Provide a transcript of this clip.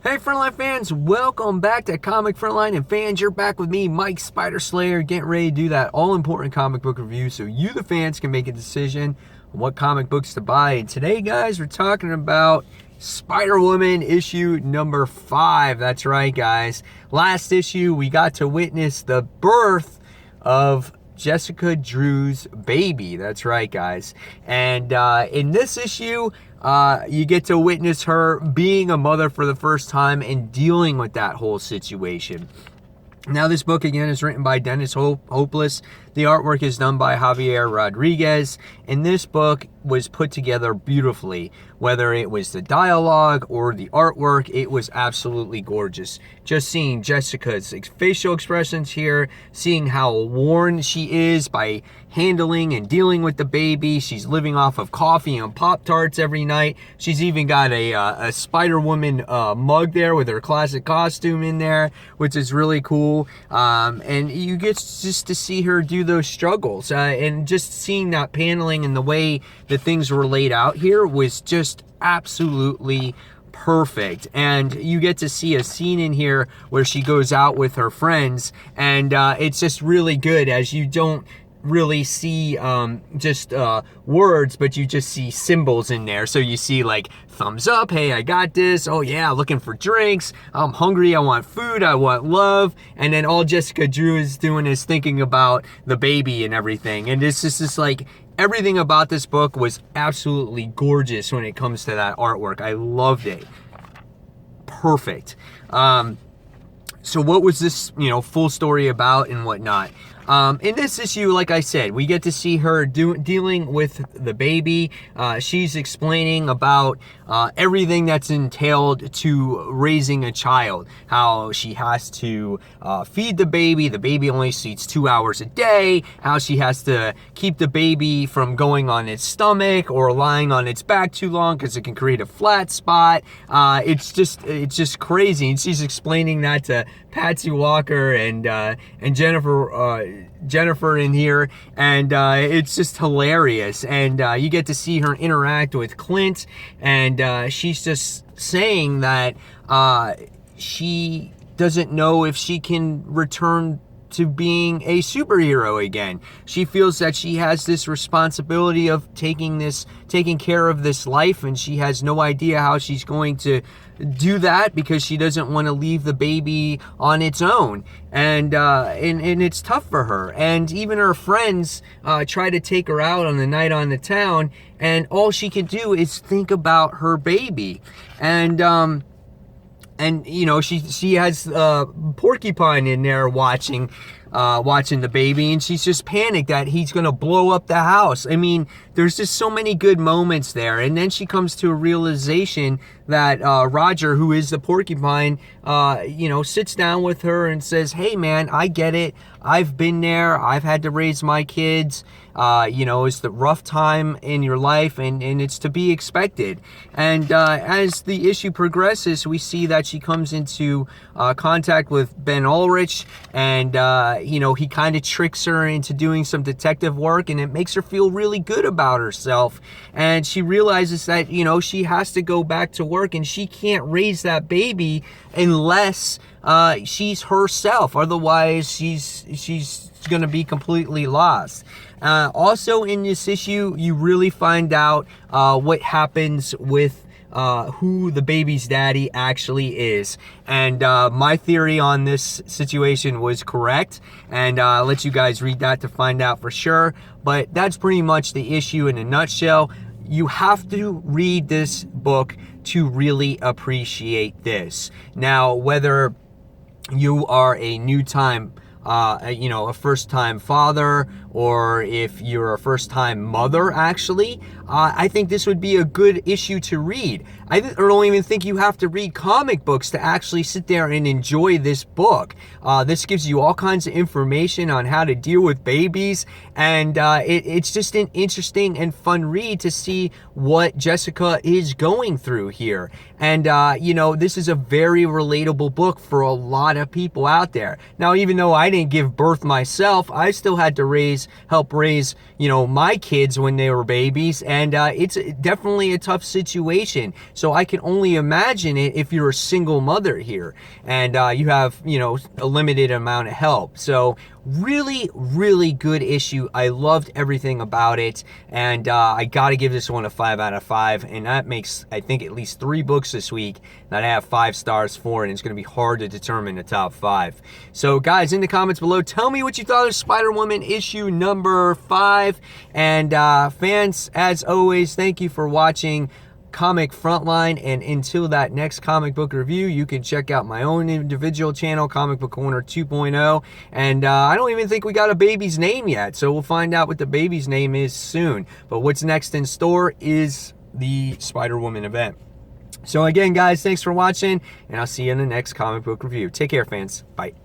Hey Frontline fans, welcome back to Comic Frontline, and fans, you're back with me, Mike Spider Slayer, getting ready to do that all-important comic book review so you, the fans, can make a decision on what comic books to buy. And today, guys, we're talking about Spider-Woman issue number 5. That's right, guys. Last issue, we got to witness the birth of Jessica Drew's baby. That's right, guys. And in this issue, you get to witness her being a mother for the first time and dealing with that whole situation. Now, this book, again, is written by Dennis Hopeless. The artwork is done by Javier Rodriguez. And this book was put together beautifully. Whether it was the dialogue or the artwork, it was absolutely gorgeous. Just seeing Jessica's facial expressions here, seeing how worn she is by handling and dealing with the baby. She's living off of coffee and Pop-Tarts every night. She's even got a Spider-Woman mug there with her classic costume in there, which is really cool. And you get just to see her do those struggles. And just seeing that paneling and the way that things were laid out here was just absolutely perfect. And you get to see a scene in here where she goes out with her friends, and it's just really good, as you don't really see just words, but you just see symbols in there. So you see like thumbs up, hey, I got this, oh yeah, looking for drinks, I'm hungry, I want food, I want love. And then all Jessica Drew is doing is thinking about the baby and everything. And it's just like everything about this book was absolutely gorgeous when it comes to that artwork. I loved it. Perfect. So what was this, full story about and whatnot? In this issue, like I said, we get to see her dealing with the baby. She's explaining about everything that's entailed to raising a child. How she has to feed the baby. The baby only eats 2 hours a day. How she has to keep the baby from going on its stomach or lying on its back too long because it can create a flat spot. It's just crazy. And she's explaining that to Patsy Walker and Jennifer in here, and it's just hilarious. And you get to see her interact with Clint, and she's just saying that she doesn't know if she can return to being a superhero again. She feels that she has this responsibility of taking care of this life, and she has no idea how she's going to do that because she doesn't want to leave the baby on its own. And it's tough for her. And even her friends try to take her out on the night on the town, and all she can do is think about her baby. And she has Porcupine in there watching the baby, and she's just panicked that he's gonna blow up the house. I mean, there's just so many good moments there. And then she comes to a realization that Roger, who is the Porcupine, sits down with her and says, hey man, I get it, I've been there, I've had to raise my kids. It's the rough time in your life, and it's to be expected. And as the issue progresses, we see that she comes into contact with Ben Ulrich, and he kind of tricks her into doing some detective work, and it makes her feel really good about herself. And she realizes that she has to go back to work, and she can't raise that baby unless she's herself. Otherwise, she's gonna be completely lost. Also in this issue, you really find out what happens with who the baby's daddy actually is. And my theory on this situation was correct, and I'll let you guys read that to find out for sure. But that's pretty much the issue in a nutshell. You have to read this book to really appreciate this. Now, whether you are a first-time father, or if you're a first-time mother, actually, I think this would be a good issue to read. I don't even think you have to read comic books to actually sit there and enjoy this book. This gives you all kinds of information on how to deal with babies, and it's just an interesting and fun read to see what Jessica is going through here. And, this is a very relatable book for a lot of people out there. Now, even though I didn't give birth myself. I still had to help raise, you know, my kids when they were babies, and it's definitely a tough situation. So I can only imagine it if you're a single mother here and you have, you know, a limited amount of help. So really, really good issue. I loved everything about it, and I gotta give this one a 5 out of 5, and that makes, I think, at least 3 books this week that I have 5 stars for, and it's gonna be hard to determine the top 5. So guys, in the comments below, tell me what you thought of Spider-Woman issue number 5, and fans, as always, thank you for watching Comic Frontline, and until that next comic book review, you can check out my own individual channel, Comic Book Corner 2.0, and I don't even think we got a baby's name yet, so we'll find out what the baby's name is soon. But what's next in store is the Spider-Woman event. So again, guys, thanks for watching, and I'll see you in the next comic book review. Take care, fans. Bye.